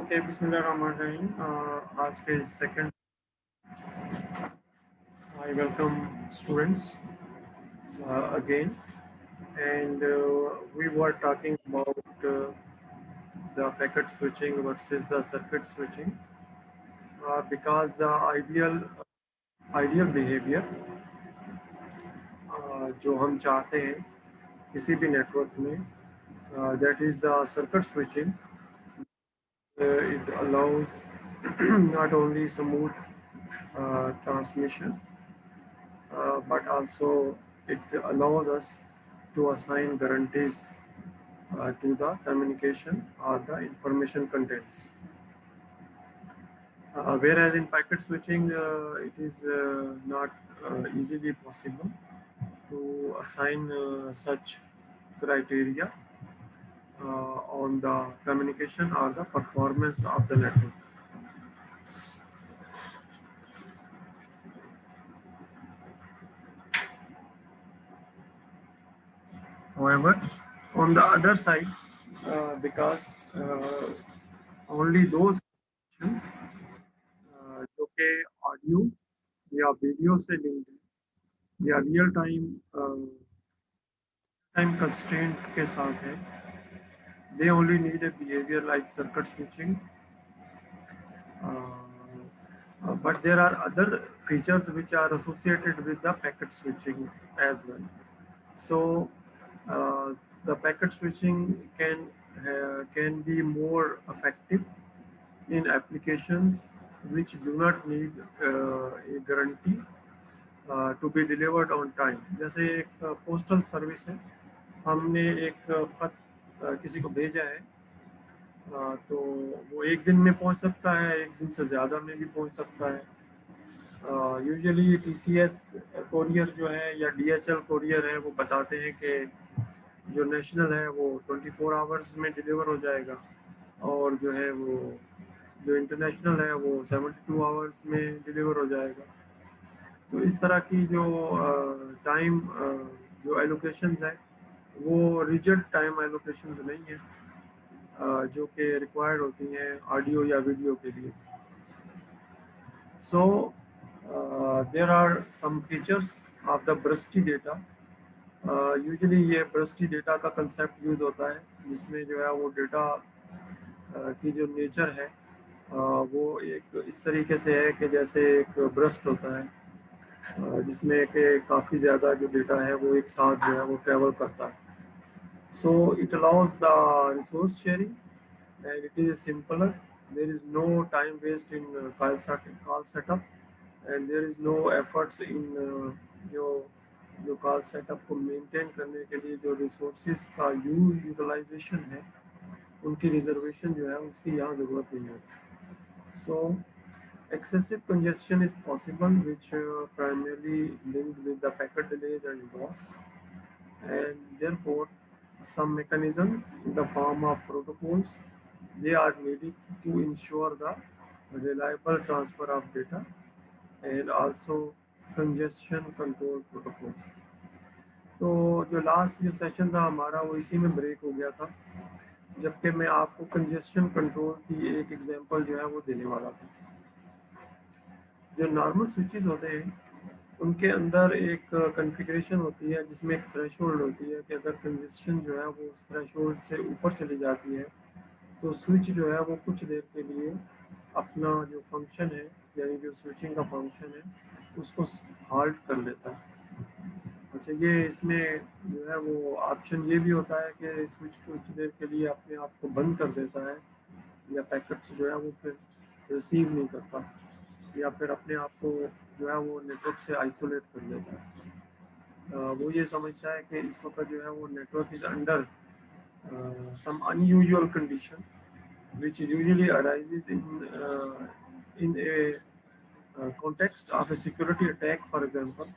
Okay बिस्मिल्लाहिर्रहमानिर्रहीम। आज के second I welcome students again, and we were talking about the packet switching versus the circuit switching, because the ideal behavior जो हम चाहते हैं किसी भी नेटवर्क में, that is the circuit switching. It allows not only smooth transmission, but also it allows us to assign guarantees to the communication or the information contents. Whereas in packet switching, it is not easily possible to assign such criteria on the communication or the performance of the network. However, on the other side, because only those connections जो कि audio या video से linked है या real time constraint के साथ है, they only need a behavior like circuit switching. But there are other features which are associated with the packet switching as well. So the packet switching can be more effective in applications which do not need a guarantee to be delivered on time. जैसे एक postal service है, हमने एक खत किसी को भेजा है, तो वो एक दिन में पहुंच सकता है, एक दिन से ज़्यादा में भी पहुंच सकता है. यूजुअली टीसीएस कोरियर जो है या डीएचएल कोरियर है, वो बताते हैं कि जो नेशनल है वो 24 आवर्स में डिलीवर हो जाएगा, और जो है वो जो इंटरनेशनल है वो 72 आवर्स में डिलीवर हो जाएगा. तो इस तरह की जो टाइम जो एलोकेशंस है वो रिजिड टाइम एलोकेशंस नहीं है, जो कि रिक्वायर्ड होती हैं ऑडियो या वीडियो के लिए. So there are some features of the bursty data. Usually ये ब्रस्टी डेटा का कंसेप्ट यूज़ होता है, जिसमें जो है वो डेटा की जो नेचर है वो एक इस तरीके से है कि जैसे एक ब्रस्ट होता है, जिसमें कि काफ़ी ज़्यादा जो डेटा है वो एक साथ जो है वो ट्रैवल करता है. So it allows the resource sharing and it is simpler. There is no time waste in call setup, and there is no efforts in जो कॉल सेटअप को मेंटेन करने के लिए जो रिसोर्सेज का यूटिलाइजेशन है, उनकी रिजर्वेशन जो है उसकी यहाँ ज़रूरत नहीं है. सो excessive congestion is possible, which primarily linked with the packet delays and loss, and therefore some mechanisms in the form of protocols, they are needed to ensure the reliable transfer of data, and also congestion control protocols. तो जो last जो session था हमारा वो इसी में break हो गया था, जबकि मैं आपको कंजेशन कंट्रोल की एक एग्जांपल जो है वो देने वाला था. जो नॉर्मल स्विचेस होते हैं उनके अंदर एक कॉन्फ़िगरेशन होती है जिसमें एक थ्रेशोल्ड होती है कि अगर कंजेशन जो है वो उस थ्रेशोल्ड से ऊपर चली जाती है तो स्विच जो है वो कुछ देर के लिए अपना जो फंक्शन है, यानी जो स्विचिंग का फंक्शन है, उसको हाल्ट कर लेता है. अच्छा, ये इसमें जो है वो ऑप्शन ये भी होता है कि स्विच कुछ देर के लिए अपने आप को बंद कर देता है, या पैकेट्स जो है वो फिर रिसीव नहीं करता, या फिर अपने आप को जो है वो नेटवर्क से आइसोलेट कर लेता है. वो ये समझता है कि इस वक्त जो है वो network is under some unusual condition which usually arises in a context of a security attack, for example.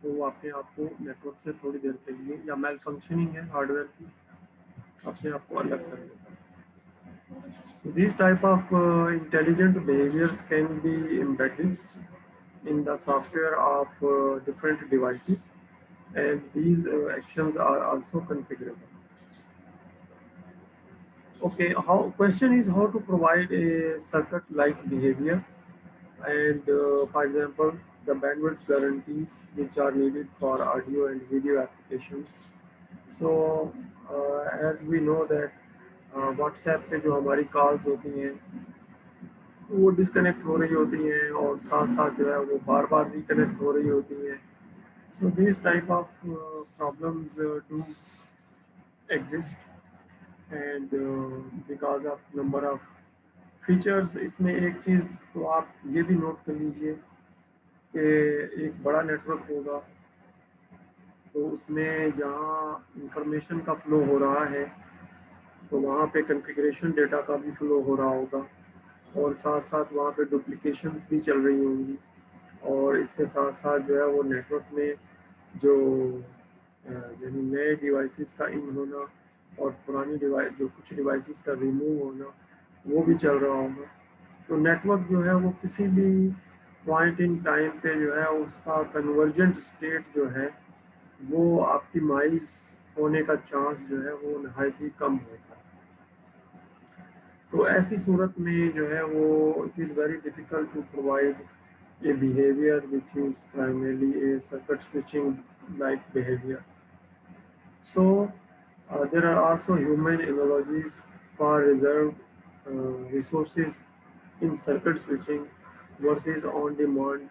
तो वो अपने आप को नेटवर्क से थोड़ी देर के लिए, या मेल फंक्शनिंग है हार्डवेयर की, अपने आप को अलग कर देता है. So these type of intelligent behaviors can be embedded in the software of different devices, and these actions are also configurable. Okay, how question is how to provide a circuit-like behavior, and for example, the bandwidth guarantees which are needed for audio and video applications. So as we know that WhatsApp पे जो हमारी calls होती हैं वो disconnect हो रही होती हैं और साथ साथ जो है वो बार बार रिकनेक्ट हो रही होती हैं. So these type of problems do exist, and because of number of features इसमें एक चीज़ तो आप ये भी नोट कर लीजिए कि एक बड़ा नेटवर्क होगा तो उसमें जहाँ इंफॉर्मेशन का फ्लो हो रहा है तो वहाँ पे कॉन्फ़िगरेशन डेटा का भी फ्लो हो रहा होगा और साथ साथ वहाँ पे डुप्लीकेशंस भी चल रही होंगी और इसके साथ साथ जो है वो नेटवर्क में जो यानी नए डिवाइसेस का इन होना और पुरानी डिवाइस जो कुछ डिवाइसेस का रिमूव होना वो भी चल रहा होगा. तो नेटवर्क जो है वो किसी भी पॉइंट इन टाइम पे जो है उसका कन्वर्जेंट स्टेट जो है वो ऑप्टिमाइज होने का चांस जो है वो नहायत ही कम होता है. तो ऐसी सूरत में जो है वो it is very difficult to provide a behavior which is primarily a circuit switching like behavior. So there are also human analogies for reserved resources in circuit switching versus on-demand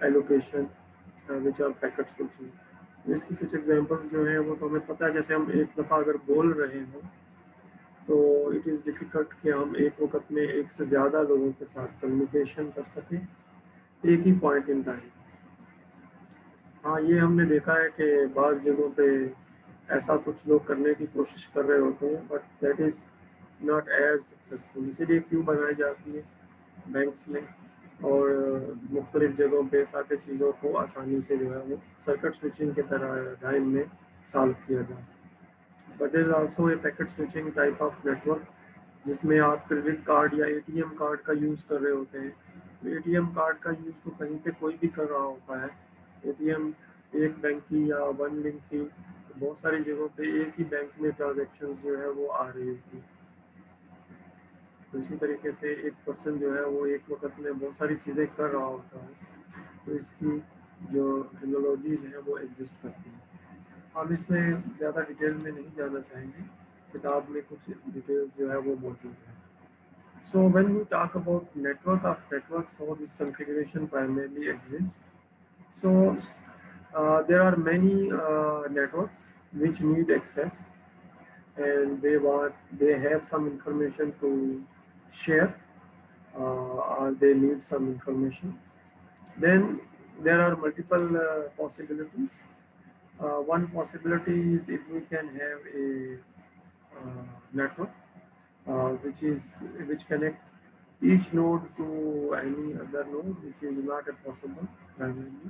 allocation, which are packet switching. इसकी कुछ examples जो हैं वो तो हमें पता है. जैसे हम एक दफ़ा अगर बोल रहे हों तो इट इज़ डिफ़िकल्ट कि हम एक वक्त में एक से ज़्यादा लोगों के साथ कम्युनिकेशन कर सकें एक ही पॉइंट इन टाइम. हाँ, ये हमने देखा है कि बाज़ जगहों पे ऐसा कुछ लोग करने की कोशिश कर रहे होते हैं but that is not as successful. इसीलिए क्यों बनाई जाती है बैंक्स में और मुख्तलिफ जगहों पे ताकि चीज़ों को आसानी से जो है वो सर्किट स्विचिंग के तरह टाइम में सॉल्व किया जा सके. But there is also a packet switching type of network जिसमें आप क्रेडिट कार्ड या एटीएम कार्ड का यूज़ कर रहे होते हैं. तो एटीएम कार्ड का यूज़ तो कहीं पे कोई भी कर रहा होता है. एटीएम एक बैंक की या वन लिंक की तो बहुत सारी जगहों पे एक ही बैंक में ट्रांजैक्शंस जो है वो आ रही होती है. तो इसी तरीके से एक पर्सन जो है वो एक वक्त में बहुत सारी चीज़ें कर रहा होता है. तो इसकी जो एनालॉजीज़ हैं वो एग्जिस्ट करती हैं. हम इसमें ज़्यादा डिटेल में नहीं जाना चाहेंगे. किताब में कुछ डिटेल्स जो है वो मौजूद है. So when we talk about network of networks, how this configuration primarily exists. So there are many networks which need access, and they have some information to share, or they need some information. Then there are multiple possibilities. One possibility is if we can have a network which is which connect each node to any other node, which is not a possible primarily.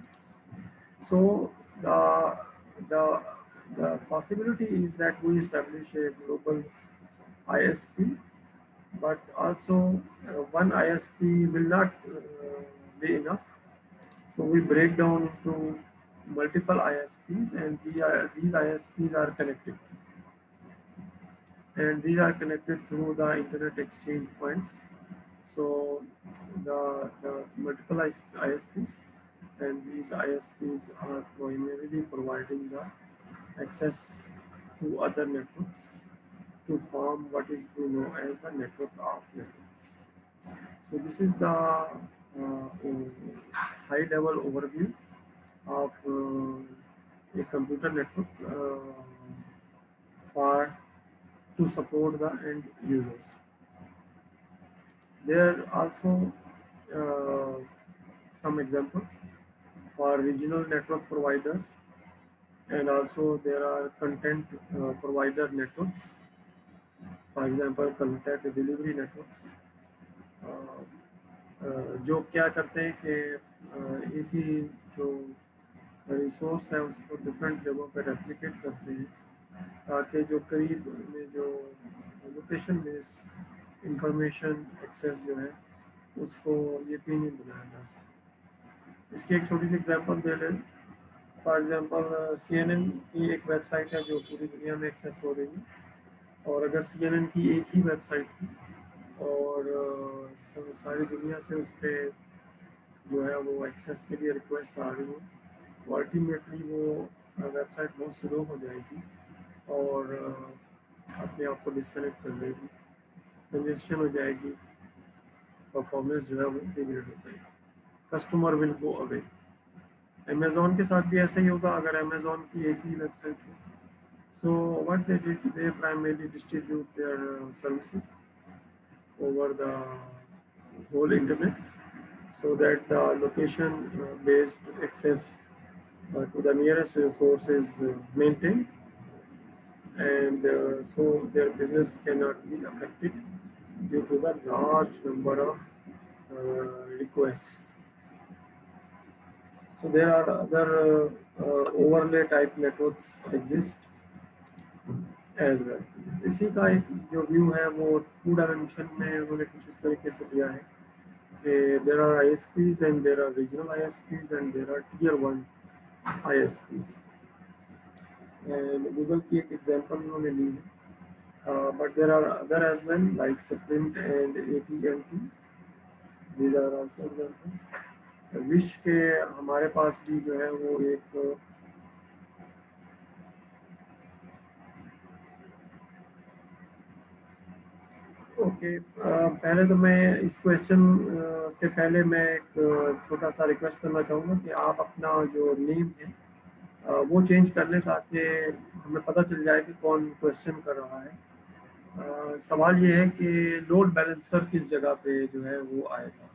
So the the possibility is that we establish a global ISP, but also one ISP will not be enough. So we break down into multiple ISPs, and these ISPs are connected, and these are connected through the internet exchange points. So the multiple ISPs, and these ISPs are primarily providing the access to other networks to form what is we know as the network of networks. So this is the high level overview of a computer network for to support the end users. There are also some examples for regional network providers, and also there are content provider networks, for example content delivery networks, जो क्या करते हैं कि एक ही जो resource है उसको different जगहों पर रेप्लिकेट करते हैं ताकि जो करीब में जो लोकेशन बेस्ड इंफॉर्मेशन एक्सेस जो है उसको यकीनी बनाया जा सके. इसकी एक छोटी सी एग्जांपल दे लें. फॉर एग्जांपल CNN की एक वेबसाइट है जो पूरी दुनिया में एक्सेस हो रही है. और अगर CNN की एक ही वेबसाइट थी और सारी दुनिया से उस पर जो है वो एक्सेस के लिए रिक्वेस्ट आ रही हो, तो अल्टीमेटली वो वेबसाइट बहुत स्लो हो जाएगी और अपने आप को डिस्कनेक्ट कर देगी, कंजेस्शन हो जाएगी, परफॉर्मेंस जो है वो डिग्रेड हो जाएगी, customer will go away. Amazon के साथ भी ऐसा ही होगा अगर अमेज़ॉन की एक ही वेबसाइट हो। So what they did, they primarily distribute their services over the whole internet so that the location based access to the nearest resource is maintained, and so their business cannot be affected due to the large number of requests. So there are other overlay type networks exist as well. इसी का एक जो view है वो 2 dimension में उन्होंने कुछ इस तरीके से दिया है कि there are ISPs and there are regional ISPs and there are tier 1 ISPs. And Google की एक एग्जांपल उन्होंने ली है, but there are other as well like Sprint and AT&T. These are also examples. Wish के हमारे पास भी जो है वो एक ओके पहले तो मैं इस क्वेश्चन से पहले मैं एक छोटा सा रिक्वेस्ट करना चाहूँगा कि आप अपना जो नेम है वो चेंज कर लें ताकि हमें पता चल जाए कि कौन क्वेश्चन कर रहा है। सवाल ये है कि लोड बैलेंसर किस जगह पे जो है वो आएगा।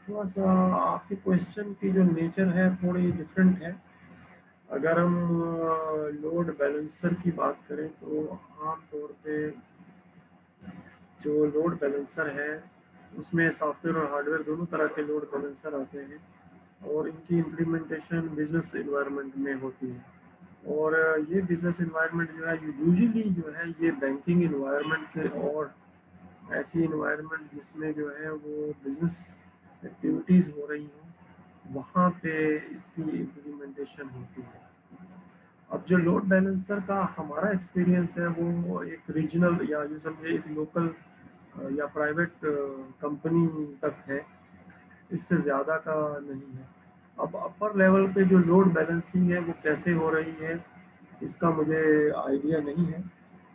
थोड़ा सा आपके क्वेश्चन की जो नेचर है थोड़ी डिफरेंट है। अगर हम लोड बैलेंसर की बात करें तो आम तौर पे जो लोड बैलेंसर है उसमें सॉफ्टवेयर और हार्डवेयर दोनों तरह के लोड बैलेंसर आते हैं और इनकी इम्प्लीमेंटेशन बिजनेस एनवायरनमेंट में होती है। और ये बिजनेस एनवायरनमेंट जो है यूजुअली जो है ये बैंकिंग एनवायरनमेंट के और ऐसी एनवायरनमेंट जिसमें जो है वो बिजनेस एक्टिविटीज़ हो रही हों वहाँ पे इसकी इम्प्लीमेंटेशन होती है। अब जो लोड बैलेंसर का हमारा एक्सपीरियंस है वो एक रीजनल या यूँ समझिए एक लोकल या प्राइवेट कंपनी तक है, इससे ज़्यादा का नहीं है। अब अपर लेवल पे जो लोड बैलेंसिंग है वो कैसे हो रही है इसका मुझे आइडिया नहीं है,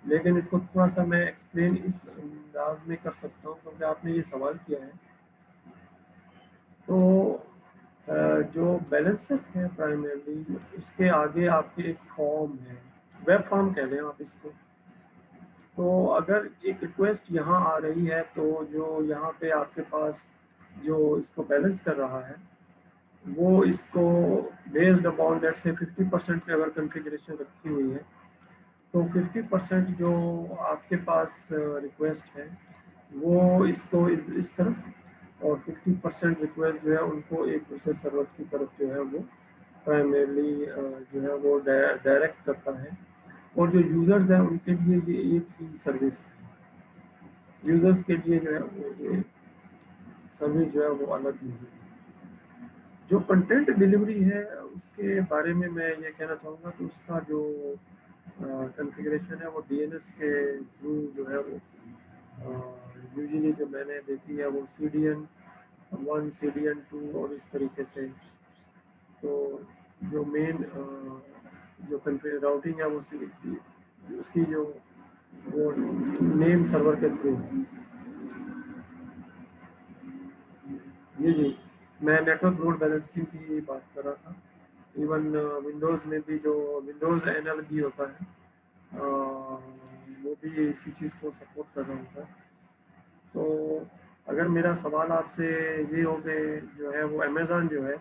लेकिन इसको थोड़ा सा मैं एक्सप्लेन इस अंदाज में कर सकता हूँ क्योंकि आपने ये सवाल किया है। तो जो बैलेंसर है प्राइमरली उसके आगे आपके एक फॉर्म है, वेब फॉर्म कह दें आप इसको। तो अगर एक रिक्वेस्ट यहाँ आ रही है तो जो यहाँ पे आपके पास जो इसको बैलेंस कर रहा है वो इसको बेस्ड अपॉन लेट्स से 50% पे अगर कॉन्फ़िगरेशन रखी हुई है तो 50% जो आपके पास रिक्वेस्ट है वो इसको इस तरफ और 50% रिक्वेस्ट जो है उनको एक दूसरे सर्वर की तरफ जो है वो प्राइमरली जो है वो डायरेक्ट करता है। और जो यूज़र्स हैं उनके लिए ये एक ही सर्विस है, यूज़र्स के लिए जो है वो ये सर्विस जो है वो अलग नहीं है। जो कंटेंट डिलीवरी है उसके बारे में मैं ये कहना चाहूँगा कि उसका जो कॉन्फ़िगरेशन है वो DNS के थ्रू जो है वो यूजुअली जो मैंने देखी है वो CDN1 CDN2 और इस तरीके से। तो जो मेन जो राउटिंग है वो उसकी जो वो नेम सर्वर के थ्रू। जी मैं नेटवर्क लोड बैलेंसिंग की बात कर रहा था। इवन विंडोज़ में भी जो विंडोज़ NLB होता है वो भी इसी चीज़ को सपोर्ट कर रहा होता है। तो अगर मेरा सवाल आपसे ये हो कि जो है वो अमेज़ॉन जो है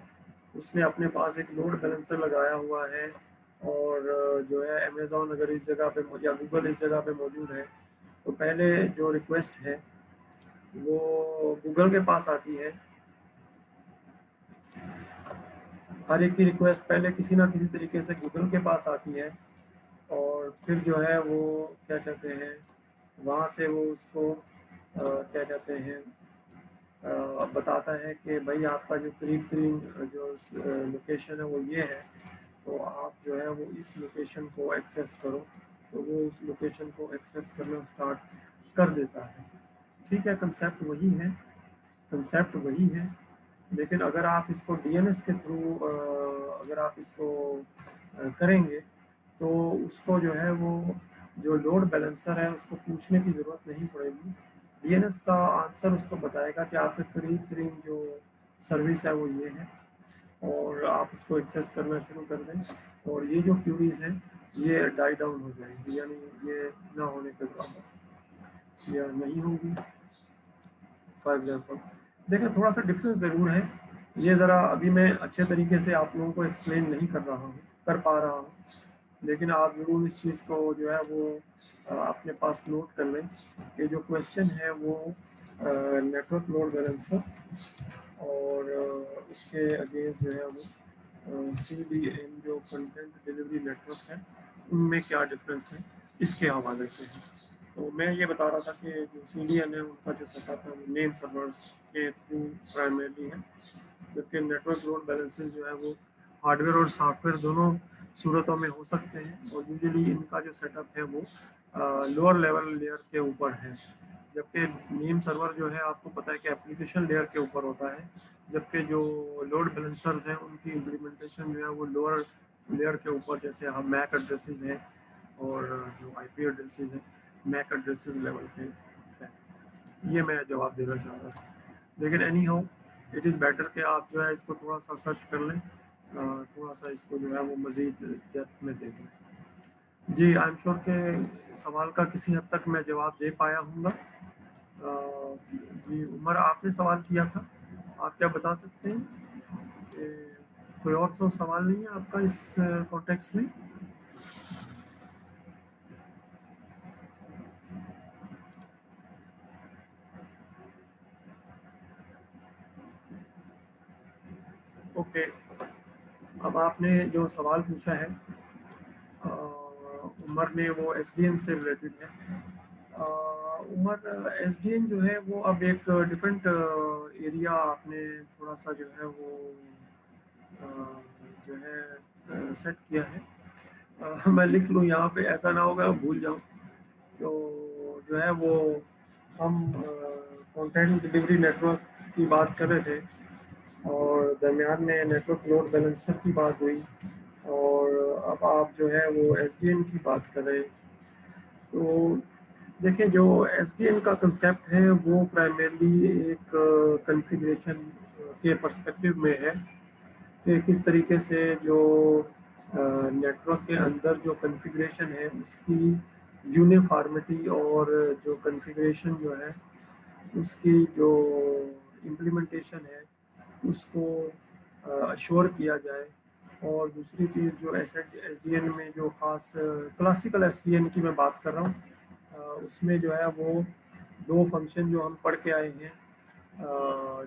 उसने अपने पास एक लोड बैलेंसर लगाया हुआ है और जो है अमेज़ॉन अगर इस जगह पे या गूगल इस जगह पे मौजूद है तो पहले जो रिक्वेस्ट है वो गूगल के पास आती है। हर एक की रिक्वेस्ट पहले किसी ना किसी तरीके से गूगल के पास आती है और फिर जो है वो क्या कहते हैं वहाँ से वो उसको क्या कहते हैं बताता है कि भाई आपका जो करीब करीब जो लोकेशन है वो ये है, तो आप जो है वो इस लोकेशन को एक्सेस करो। तो वो उस लोकेशन को एक्सेस करना स्टार्ट कर देता है। ठीक है, कंसेप्ट वही है, कंसेप्ट वही है, लेकिन अगर आप इसको डीएनएस के थ्रू अगर आप इसको करेंगे तो उसको जो है वो जो लोड बैलेंसर है उसको पूछने की ज़रूरत नहीं पड़ेगी। डीएनएस का आंसर उसको बताएगा कि आपके करीब करीब जो सर्विस है वो ये है, और आप उसको एक्सेस करना शुरू कर दें और ये जो क्यूरीज हैं ये डाई डाउन हो जाएंगी, यानी ये ना होने के बाद या नहीं होगी। फॉर एग्जांपल देखिए थोड़ा सा डिफरेंस ज़रूर है, ये ज़रा अभी मैं अच्छे तरीके से आप लोगों को एक्सप्लेन नहीं कर रहा हूँ, कर पा रहा हूँ, लेकिन आप ज़रूर इस चीज़ को जो है वो अपने पास नोट कर लें कि जो क्वेश्चन है वो नेटवर्क लोड बैलेंसर और उसके अगेंस्ट जो है वो CDN जो कंटेंट डिलीवरी नेटवर्क है उनमें क्या डिफरेंस है इसके हवाले से है। तो मैं ये बता रहा था कि जो CDN है उनका जो सेटअप है वो नेम सर्वर्स के थ्रू प्राइमरली है, जबकि नेटवर्क लोड बैलेंसेस जो है वो हार्डवेयर और सॉफ्टवेयर दोनों सूरतों में हो सकते हैं, और यूजुअली इनका जो सेटअप है वो लोअर लेवल लेयर के ऊपर है, जबकि नेम सर्वर जो है आपको पता है कि एप्लीकेशन लेयर के ऊपर होता है, जबकि जो लोड बैलेंसर्स हैं उनकी इम्प्लीमेंटेशन जो है वो लोअर लेयर के ऊपर, जैसे हम मैक एड्रेसेस हैं और जो IP एड्रेसेस हैं मैक एड्रेसेस लेवल पे है। ये मैं जवाब देना चाह रहा था, लेकिन any how it is better कि आप जो है इसको थोड़ा सा सर्च कर लें, थोड़ा सा इसको जो है वो मज़ीद डेप्थ में देख लें। जी आई एम श्योर के सवाल का किसी हद तक मैं जवाब दे पाया हूँगा। जी उमर आपने सवाल किया था, आप क्या बता सकते हैं कि कोई और तो सवाल नहीं है आपका इस कॉन्टेक्स्ट में? ओके, अब आपने जो सवाल पूछा है उमर ने, वो SDN से रिलेटेड है। उमर SDN जो है वो अब एक डिफरेंट एरिया आपने थोड़ा सा जो है वो जो है सेट किया है। मैं लिख लूँ यहाँ पे, ऐसा ना होगा भूल जाऊँ। तो जो है वो हम कंटेंट डिलीवरी नेटवर्क की बात कर रहे थे और दरमियान में नेटवर्क लोड बैलेंसर की बात हुई, और अब आप जो है वो SDN की बात कर रहे हैं। तो देखिए जो SDN का कंसेप्ट है वो प्राइमरली एक कॉन्फ़िगरेशन के पर्सपेक्टिव में है कि किस तरीके से जो नेटवर्क के अंदर जो कॉन्फ़िगरेशन है उसकी यूनिफॉर्मिटी और जो कॉन्फ़िगरेशन जो है उसकी जो इम्प्लीमेंटेशन है उसको अश्योर किया जाए। और दूसरी चीज़ जो SDN में जो ख़ास क्लासिकल SDN की मैं बात कर रहा हूँ, उसमें जो है वो दो फंक्शन जो हम पढ़ के आए हैं,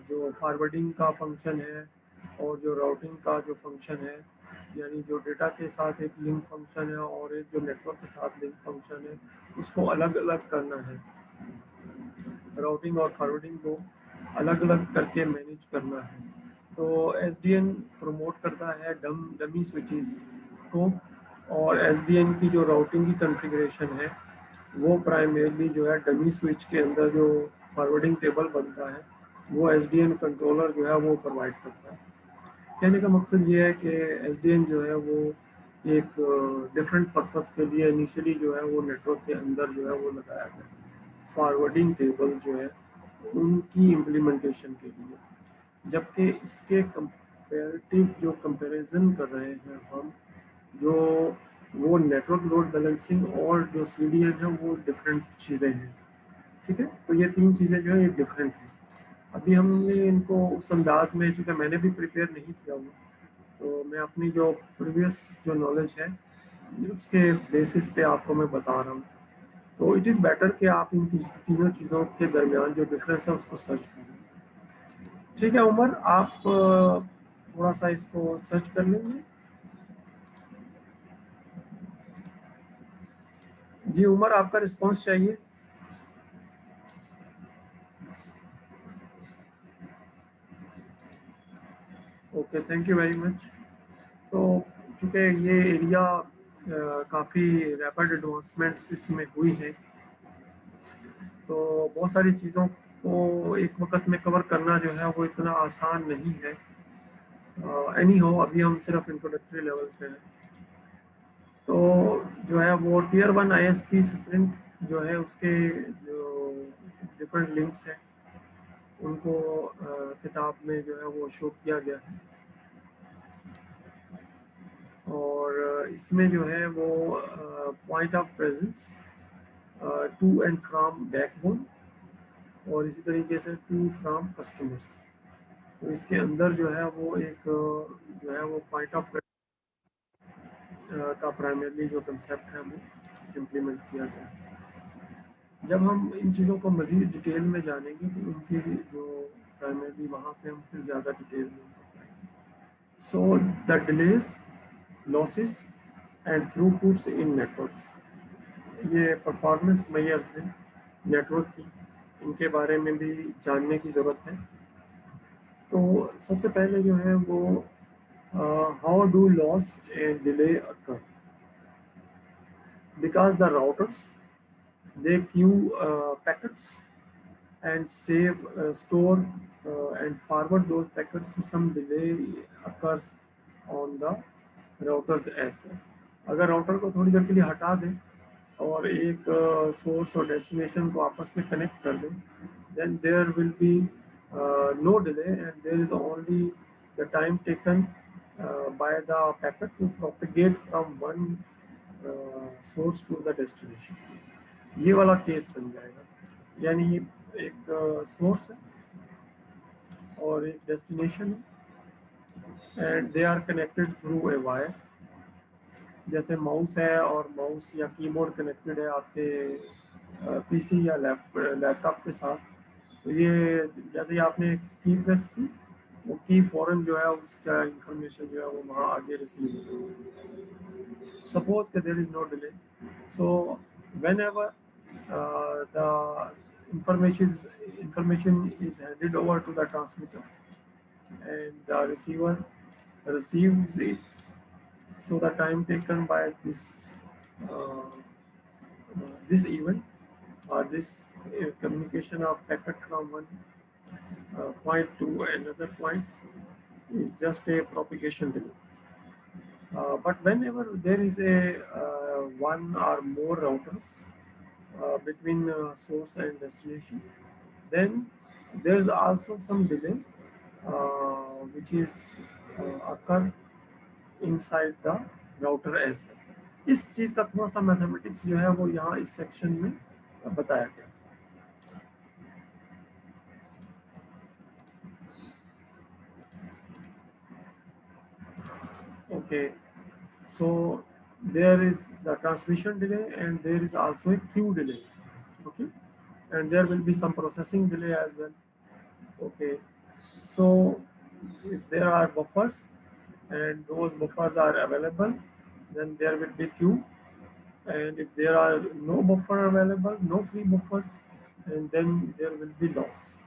जो फॉरवर्डिंग का फंक्शन है और जो राउटिंग का जो फंक्शन है, यानी जो डेटा के साथ एक लिंक फंक्शन है और एक जो नेटवर्क के साथ लिंक फंक्शन है, उसको अलग अलग करना है। राउटिंग और फॉरवर्डिंग को अलग अलग करके मैनेज करना है। तो SDN प्रमोट करता है डमी स्विचेस को, और SDN की जो राउटिंग की कॉन्फ़िगरेशन है वो प्राइमरली जो है डमी स्विच के अंदर जो फॉरवर्डिंग टेबल बनता है वो SDN कंट्रोलर जो है वो प्रोवाइड करता है। कहने का मकसद ये है कि SDN जो है वो एक डिफरेंट पर्पस के लिए इनिशियली जो है वो नेटवर्क के अंदर जो है वो लगाया गया फॉरवर्डिंग टेबल्स जो है उनकी इम्प्लीमेंटेशन के लिए, जबकि इसके कंपेरेटिव जो कंपैरिजन कर रहे हैं हम, जो वो नेटवर्क लोड बैलेंसिंग और जो CDN है वो डिफरेंट चीज़ें हैं। ठीक है, तो ये तीन चीज़ें जो है ये डिफरेंट हैं। अभी हमने इनको उस अंदाज में, चूँकि मैंने भी प्रिपेयर नहीं किया हुआ, तो मैं अपनी जो प्रीवियस जो नॉलेज है उसके बेसिस पे आपको मैं बता रहा हूँ। तो इट इज़ बेटर कि आप इन तीनों चीज़ों के दरमियान जो डिफरेंस है उसको सर्च करें। ठीक है उमर, आप थोड़ा सा इसको सर्च कर लेंगे। जी उमर, आपका रिस्पांस चाहिए। Okay, thank you very much. तो चूँकि ये एरिया काफ़ी रैपिड एडवांसमेंट्स इसमें हुई हैं, तो बहुत सारी चीज़ों को एक वक्त में कवर करना जो है वो इतना आसान नहीं है। एनी हो, अभी हम सिर्फ इंट्रोडक्टरी लेवल पे हैं। तो जो है वो टीयर 1 ISP स्प्रिंट जो है उसके जो डिफरेंट लिंक्स हैं उनको किताब में जो है वो शो किया गया है। और इसमें जो है वो point of presence, to and from backbone, और इसी तरीके से टू फ्रॉम कस्टमर्स। तो इसके अंदर जो है वो एक जो है वो पॉइंट ऑफ का प्राइमरली जो कंसेप्ट है वो इम्प्लीमेंट किया गया है। जब हम इन चीज़ों को मज़ीद डिटेल में जानेंगे तो उनकी जो प्राइमरली वहाँ पे हम फिर ज़्यादा डिटेल में। So the delays, losses and throughputs in networks, ये परफॉर्मेंस मेजर्स हैं नेटवर्क की, इनके बारे में भी जानने की ज़रूरत है। तो सबसे पहले जो है वो how do loss and delay occur, because the routers they queue packets and save, store and forward those packets to some delay occurs on the routers as well. अगर राउटर को थोड़ी देर के लिए हटा दें और एक सोर्स और डेस्टिनेशन को आपस में कनेक्ट कर दें, then there will be no delay and there is only the time taken by the packet to propagate from one source to the destination. ये वाला केस बन जाएगा, यानी एक सोर्स है और एक डेस्टिनेशन है and they are connected through a wire. जैसे माउस है और माउस या कीबोर्ड कनेक्टेड है आपके पीसी या लैपटॉप के साथ, तो ये जैसे ही आपने की प्रेस की, वो की फ़ौरन जो है उसका इंफॉर्मेशन जो है वो वहाँ आगे रिसीव हो। सपोज कि there is no delay, so whenever the information is handed over to the transmitter and the receiver receives it. So the time taken by uh, this event or this communication of packet from one point to another point is just a propagation delay. But whenever there is a one or more routers between source and destination, then there's also some delay which is occur inside the router as well. इस चीज़ का थोड़ा सा mathematics जो है वो यहाँ इस section में बताया गया। Okay, so there is the transmission delay and there is also a queue delay. Okay, and there will be some processing delay as well. Okay, so if there are buffers and those buffers are available, then there will be queue, and if there are no buffer available, no free buffers, and then there will be loss.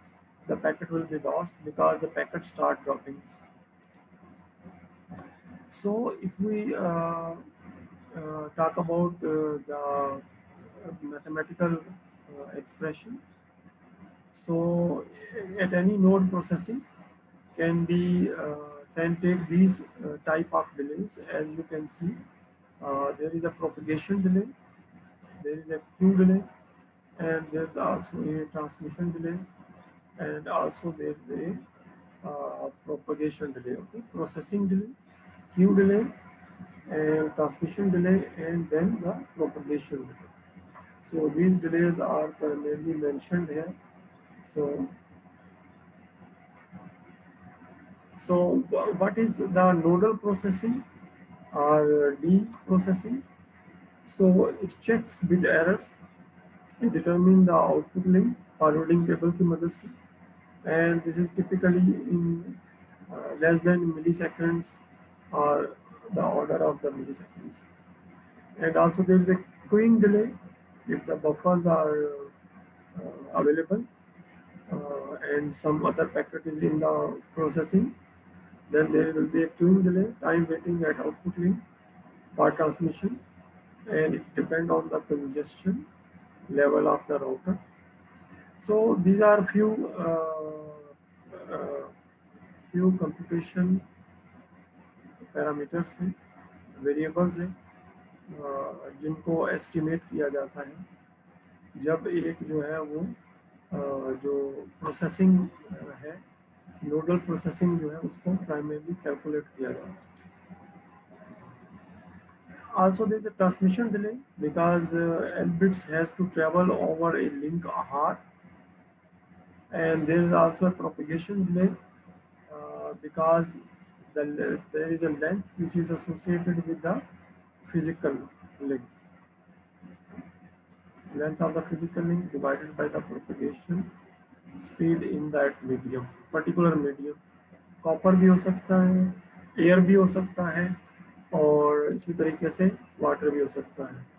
The packet will be lost because the packets start dropping. So if we talk about the mathematical expression, so at any node processing can be can take these type of delays. As you can see, there is a propagation delay, there is a queue delay, and there's also a transmission delay, and also there's a propagation delay. Okay, processing delay, queue delay, and transmission delay, and then the propagation delay. So these delays are primarily mentioned here. So what is the nodal processing or D processing? So it checks bit errors, it determines the output link forwarding table की मदद से, and this is typically in less than milliseconds or the order of the milliseconds. And also there is a queuing delay if the buffers are available and some other packet is in the processing, then there will be a queuing delay, time waiting at output link. part transmission, and it depends on the congestion level of the router. So these are few computation parameters हैं, variables हैं, जिनको estimate किया जाता है जब एक जो है वो जो प्रोसेसिंग है, नोडल प्रोसेसिंग जो है उसको प्राइमरीली कैलकुलेट किया जाता है. Also there is a transmission delay because L bits has to travel over a link R, and there is also a propagation delay because there is a length which is associated with the physical link. Length of the physical link divided by the propagation speed in that medium, particular medium. Copper भी हो सकता है, air भी हो सकता है, और इसी तरीके से वाटर भी हो सकता है.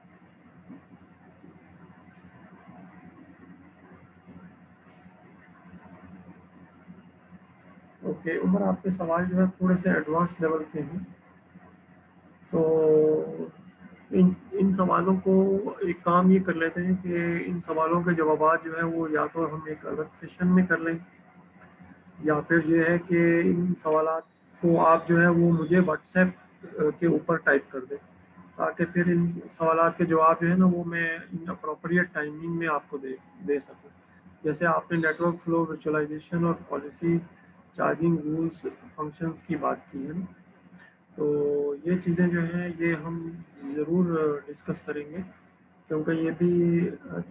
ओके उमर, आपके सवाल जो है थोड़े से एडवांस लेवल के हैं, तो इन सवालों को एक काम ये कर लेते हैं कि इन सवालों के जवाब जो है वो या तो हम एक अलग सेशन में कर लें, या फिर ये है कि इन सवालात को आप जो है वो मुझे व्हाट्सएप के ऊपर टाइप कर दें, ताकि फिर इन सवालात के जवाब जो है ना वो मैं इन अप्रोप्रिएट टाइमिंग में आपको दे सकूँ. जैसे आपने नेटवर्क फ्लो वर्चुअलाइजेशन और पॉलिसी चार्जिंग रूल्स फंक्शंस की बात की है ना, तो ये चीज़ें जो हैं ये हम ज़रूर डिस्कस करेंगे, क्योंकि ये भी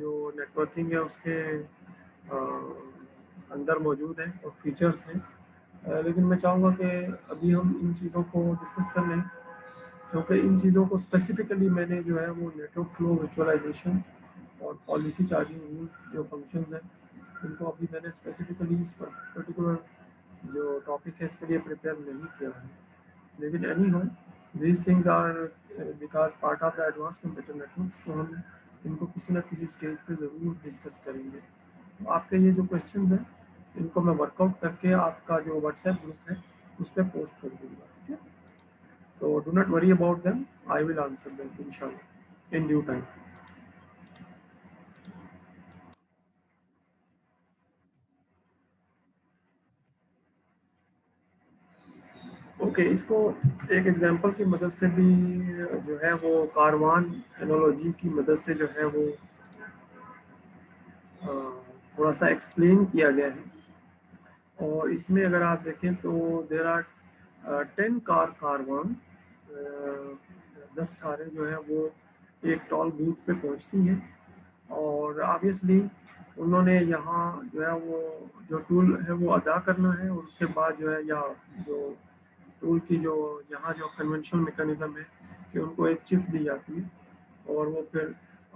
जो नेटवर्किंग है उसके अंदर मौजूद है और फीचर्स हैं. लेकिन मैं चाहूँगा कि अभी हम इन चीज़ों को डिस्कस कर लें, क्योंकि इन चीज़ों को स्पेसिफिकली मैंने जो है वो नेटवर्क फ्लो वर्चुअलाइजेशन और पॉलिसी चार्जिंग रूल्स जो फंक्शंस हैं इनको अभी मैंने स्पेसिफिकली इस पर्टिकुलर जो टॉपिक है इसके लिए प्रिपेयर नहीं किया है. लेकिन anyhow, these things are because part of the advance computer networks, तो हम इनको किसी न किसी स्टेज पे ज़रूर डिस्कस करेंगे. तो आपके ये जो क्वेश्चन हैं इनको मैं वर्कआउट करके आपका जो व्हाट्सएप ग्रुप है उस पर पोस्ट कर दूँगा. ठीक है, तो do not worry about them, I will answer them इंशाल्लाह इन ड्यू टाइम. ओके इसको एक एग्जांपल की मदद से भी जो है वो कारवान एनोलॉजी की मदद से जो है वो थोड़ा सा एक्सप्लेन किया गया है. और इसमें अगर आप देखें तो देर आर 10 कारवान, 10 कारें जो है वो एक टॉल बूथ पे पहुंचती हैं, और ऑब्वियसली उन्होंने यहाँ जो है वो जो टूल है वो अदा करना है, और उसके बाद जो है या जो टूल की जो यहाँ जो कन्वेंशनल मैकेनिज्म है कि उनको एक चिप दी जाती है, और वो फिर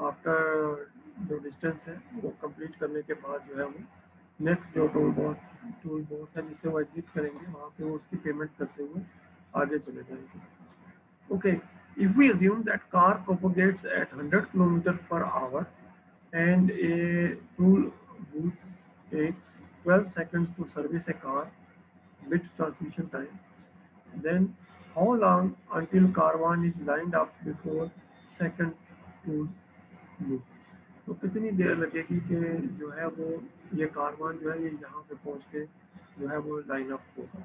आफ्टर जो डिस्टेंस है वो कंप्लीट करने के बाद जो है वो नेक्स्ट जो टूल बोर्ड है जिससे वो एग्जिट करेंगे वहाँ पे वो उसकी पेमेंट करते हुए आगे चले जाएंगे. Okay, if we assume that car propagates at 100 km/h and a tool booth takes 12 seconds to service a car, bit transmission time, then how long until car 1 is lined up before second tool booth? तो कितनी देर लगेगी कि जो है वो ये कारवान जो है ये यहाँ पे पहुँच के जो है वो लाइन अप होगा.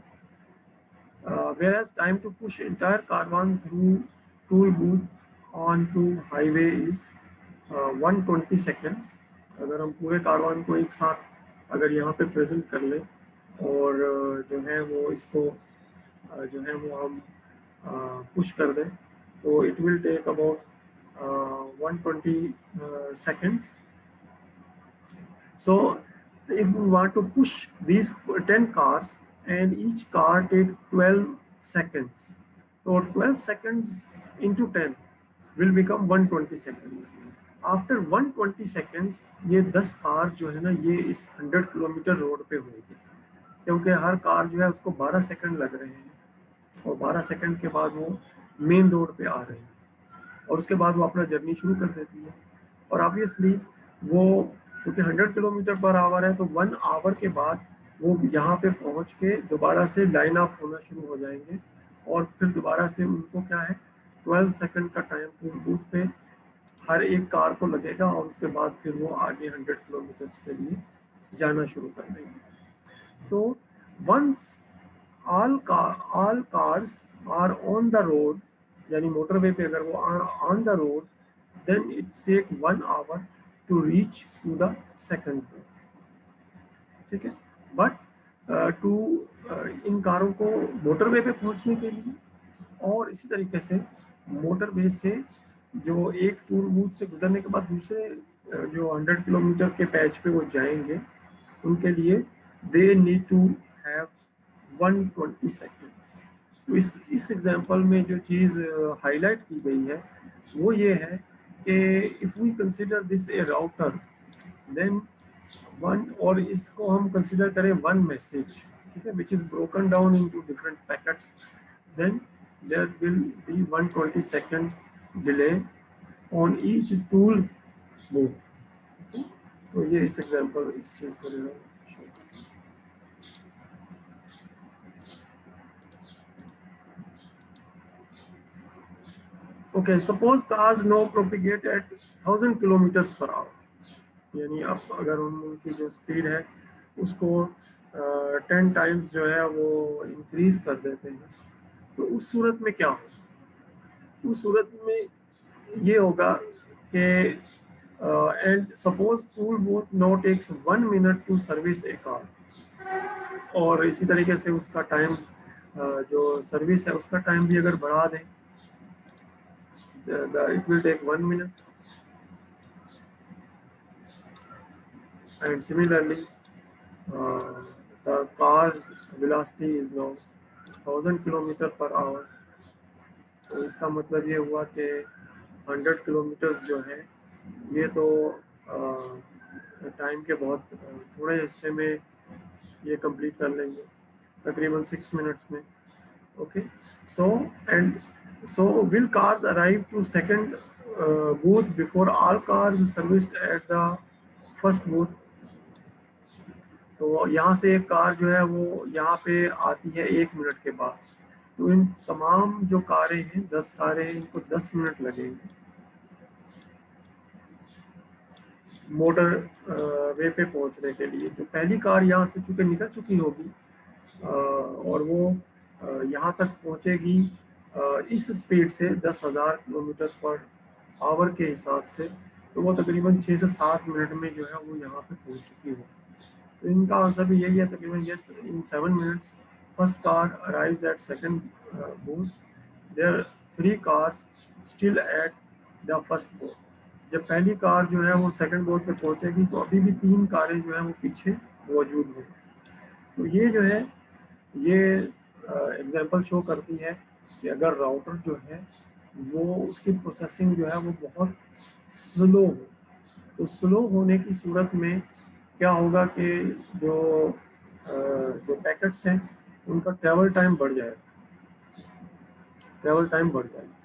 Whereas time to push entire caravan through tool booth onto highway is 120 seconds. अगर हम पूरे कारवान को एक साथ अगर यहाँ पे प्रेजेंट कर लें और जो है वो इसको जो है वो हम पुश कर दें, तो it will take about 120 seconds. So if we want to push these 10 cars and each car take 12 seconds, so 12 seconds into 10 will become 120 seconds. After 120 seconds ये 10 कार जो है ना ये इस 100 किलोमीटर रोड पे होगी, क्योंकि हर कार जो है उसको 12 सेकंड लग रहे हैं, और 12 सेकंड के बाद वो मेन रोड पे आ रहे हैं, और उसके बाद वो अपना जर्नी शुरू कर देती है. और ऑब्वियसली वो क्योंकि 100 km/h है, तो 1 आवर के बाद वो यहाँ पे पहुँच के दोबारा से लाइन अप होना शुरू हो जाएंगे, और फिर दोबारा से उनको क्या है 12 सेकंड का टाइम टूल बूथ पे हर एक कार को लगेगा और उसके बाद फिर वो आगे 100 किलोमीटर के लिए जाना शुरू कर देंगे। तो once all cars are on the road, यानी मोटरवे पे अगर वो on the road, then it take 1 hour to reach to the second road. ठीक है, बट टू इन कारों को मोटरवे पे पहुंचने के लिए और इसी तरीके से मोटरवे से जो एक टूल बूथ से गुजरने के बाद दूसरे जो 100 किलोमीटर के पैच पे वो जाएंगे, उनके लिए they need to have 120 seconds. तो इस एग्जांपल में जो चीज़ हाईलाइट की गई है वो ये है कि if we consider this a router, then one, और इसको हम कंसिडर करें वन मैसेज, ठीक है, which is broken down into different packets, then there will be 120 second delay on each tool move। okay? तो ये इस एग्जांपल इस चीज को okay, suppose cars no propagate at 1000 kilometres per hour, यानी अब अगर उनकी जो स्पीड है उसको 10 टाइम्स जो है वो इंक्रीज कर देते हैं, तो उस सूरत में क्या होगा? उस सूरत में ये होगा कि and suppose toll booth no takes 1 minute to service a car, और इसी तरीके से उसका टाइम जो सर्विस है उसका टाइम भी अगर बढ़ा दें, it will take 1 minute, and similarly the cars velocity is no 1000 kilometre per hour. तो इसका मतलब ये हुआ कि 100 किलोमीटर्स जो है ये तो टाइम के बहुत थोड़े हिस्से में ये कंप्लीट कर लेंगे, तकरीबन 6 मिनट्स में। Okay, so and so will cars arrive to second booth before all cars serviced at the first booth. तो यहाँ से एक कार जो है वो यहाँ पे आती है 1 मिनट के बाद, तो इन तमाम जो कारें हैं 10 कारें हैं, इनको 10 मिनट लगेंगे मोटर वे पे पहुंचने के लिए। जो पहली कार यहाँ से चूँकि निकल चुकी होगी और वो यहाँ तक पहुँचेगी इस स्पीड से 10,000 किलोमीटर पर आवर के हिसाब से, तो वो तकरीबन 6 से 7 मिनट में जो है वो यहाँ पे पहुँच चुकी होगी। तो इनका आंसर भी यही है, तकरीबन yes, in 7 minutes first car arrives at second booth, there 3 cars still at the first booth. जब पहली कार जो है वो सेकंड बोर्ड पे पहुंचेगी तो अभी भी 3 कारें जो है वो पीछे मौजूद होंगी। तो ये जो है ये एग्जांपल शो करती है कि अगर राउटर जो है वो उसकी प्रोसेसिंग जो है वो बहुत स्लो हो, तो स्लो होने की सूरत में क्या होगा कि जो जो पैकेट्स हैं उनका ट्रैवल टाइम बढ़ जाएगा, ट्रैवल टाइम बढ़ जाएगा।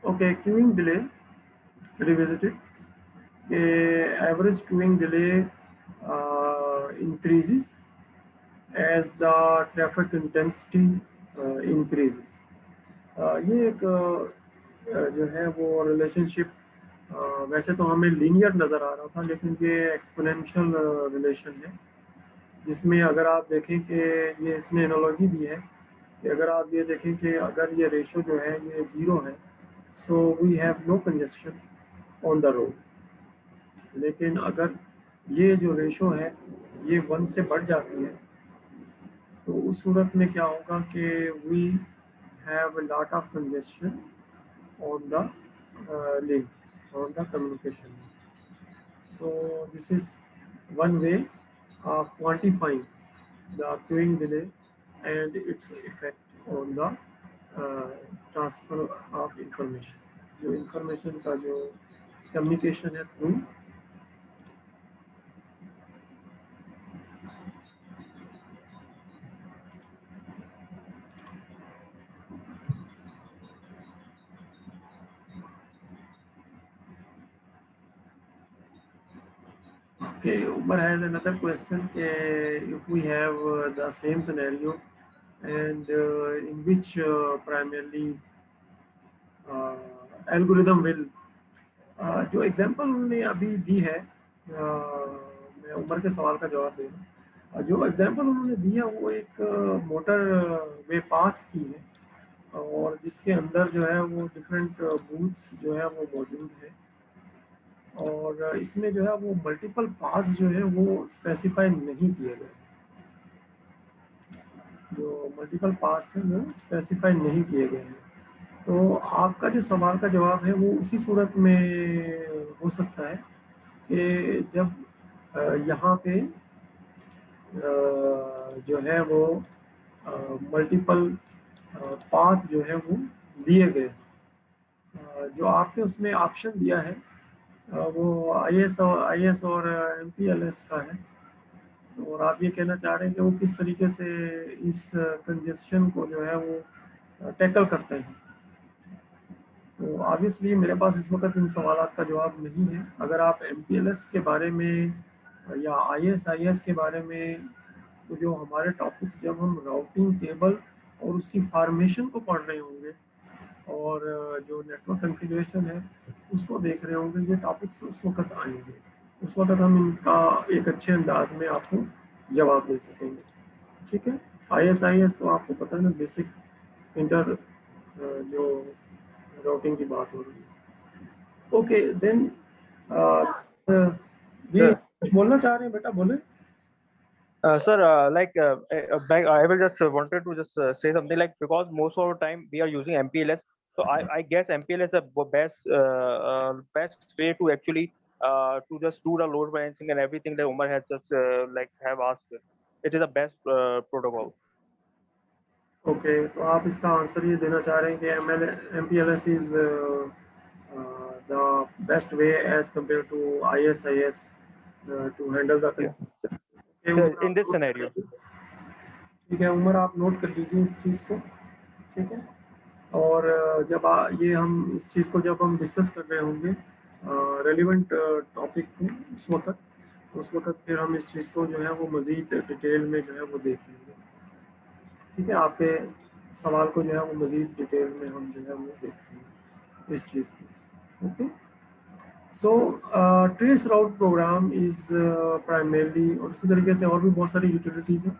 ओके, क्यूइंग डिले रिविजिटेड के average queuing delay increases as the traffic intensity increases। ये एक जो है वो रिलेशनशिप वैसे तो हमें लीनियर नज़र आ रहा था, लेकिन ये एक्सपोनेंशियल रिलेशन है, जिसमें अगर आप देखें कि ये इसने एनालॉजी दी है कि अगर आप ये देखें कि अगर ये रेशो जो है ये 0 है, so we have no congestion on the road. लेकिन अगर ये जो रेशो है ये 1 से बढ़ जाती है, तो उस सूरत में क्या होगा कि we have a lot of congestion on the link, on the communication. So this is one way of quantifying the queuing delay and its effect on the transfer of information। जो information का जो communication है through Okay, Umar has another question. If we have the same scenario and in which primarily algorithm will जो example उन्होंने अभी दी है मैं उमर के सवाल का जवाब दे रहा हूँ जो एग्जांपल उन्होंने दी है वो एक मोटर वे पाथ की है और जिसके अंदर जो है वो डिफरेंट बूथ्स जो है वो मौजूद है और इसमें जो है वो मल्टीपल पास जो है वो स्पेसिफाई नहीं किए गए जो मल्टीपल पास है वो स्पेसिफाई नहीं किए गए हैं तो आपका जो सवाल का जवाब है वो उसी सूरत में हो सकता है कि जब यहाँ पे जो है वो मल्टीपल पाथ जो है वो दिए गए जो आपने उसमें ऑप्शन दिया है वो आई एस और MPLS का है और आप ये कहना चाह रहे हैं कि वो किस तरीके से इस कंजेशन को जो है वो टैकल करते हैं तो ऑब्वियसली मेरे पास इस वक्त इन सवालात का जवाब नहीं है अगर आप MPLS के बारे में या IS के बारे में तो जो हमारे टॉपिक्स जब हम राउटिंग टेबल और उसकी फॉर्मेशन को पढ़ रहे होंगे और जो नेटवर्क कॉन्फ़िगरेशन है उसको देख रहे होंगे ये टॉपिक्स उस वक्त आएंगे उस वक्त हम इनका एक अच्छे अंदाज में आपको जवाब दे सकेंगे ठीक है IS तो आपको पता है ना बेसिक इंटर जो राउटिंग की बात हो रही है ओके देन जी Sir, कुछ बोलना चाह रहे हैं बेटा बोले sir, I will just wanted to just say something like because most of the time we are using MPLS, so I guess MPLS is the best way to actually to just do the load balancing and everything that Umar has just like have asked. It is the best protocol. Okay तो आप इसका answer ये देना चाह रहे हैं कि MPLS is the best way as compare to ISIS to handle the Yeah. In उमर this आप नोट कर scenario. लीजिए ठीक है उमर आप नोट कर लीजिए इस चीज़ को ठीक है और ये हम इस चीज़ को जब हम डिस्कस कर रहे होंगे रेलिवेंट टॉपिक को उस वक्त फिर हम इस चीज़ को जो है वो मज़ीद डिटेल में जो है वो देख लेंगे ठीक है आपके सवाल को जो है वो मज़ीद डिटेल में हम जो है वो देखेंगे इस चीज़ को okay so trace route program is primarily और इसी तरीके से और भी बहुत सारी यूटिलिटीज़ हैं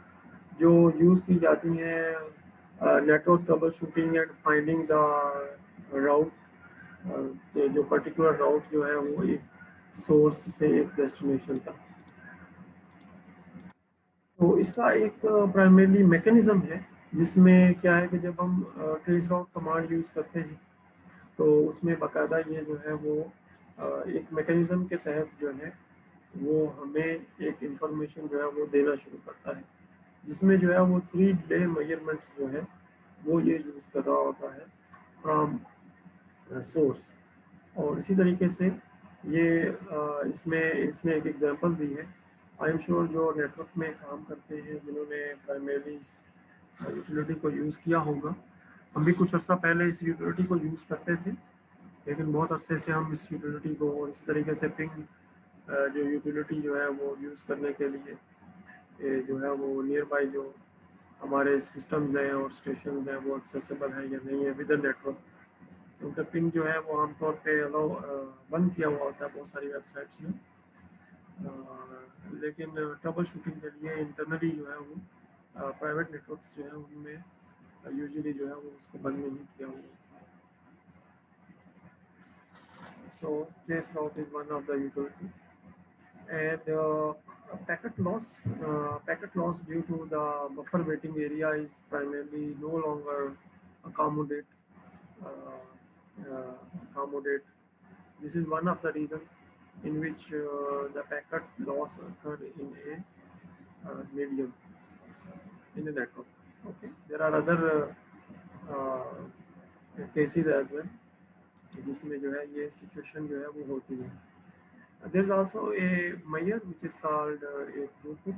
जो यूज़ की जाती हैं network troubleshooting and finding the route जो पर्टिकुलर राउट जो है वो एक सोर्स से एक डेस्टिनेशन तक तो इसका एक प्राइमरीली मैकेनिज़्म है जिसमें क्या है कि जब हम ट्रेस राउट कमांड यूज़ करते हैं तो उसमें बाकायदा ये जो है वो एक मैकेनिज़्म के तहत जो है वो हमें एक इंफॉर्मेशन जो है वो देना शुरू करता है जिसमें जो है वो 3 डे मेजरमेंट्स जो है वो ये यूज़ कर रहा होता है फ्रॉम सोर्स और इसी तरीके से ये इसमें इसमें एक एग्जांपल दी है आई एम श्योर जो नेटवर्क में काम करते हैं जिन्होंने प्राइमरीली इस यूटिलिटी को यूज़ किया होगा हम भी कुछ अर्सा पहले इस यूटिलिटी को यूज़ करते थे लेकिन बहुत अरसे से हम इस यूटिलिटी को और इसी तरीके से पिंग जो यूटिलिटी जो है वो यूज़ करने के लिए जो है वो नियर बाई जो हमारे सिस्टम्स हैं और स्टेशंस हैं वो एक्सेसिबल है या नहीं है विद इन नेटवर्क क्योंकि पिंग जो है वो आमतौर पे अलाउ बंद किया हुआ होता है बहुत सारी वेबसाइट्स में लेकिन ट्रबल शूटिंग के लिए इंटरनली जो है वो प्राइवेट नेटवर्क्स जो है उनमें यूजुअली जो है वो उसको बंद नहीं किया हुआ so trace route is one of the utility and packet loss due to the buffer waiting area is primarily no longer accommodate accommodate. This is one of the reason in which the packet loss occur in a medium in a network. Okay, there are other cases as well जिसमें जो है ये situation जो है वो होती है there is also a measure which is called a throughput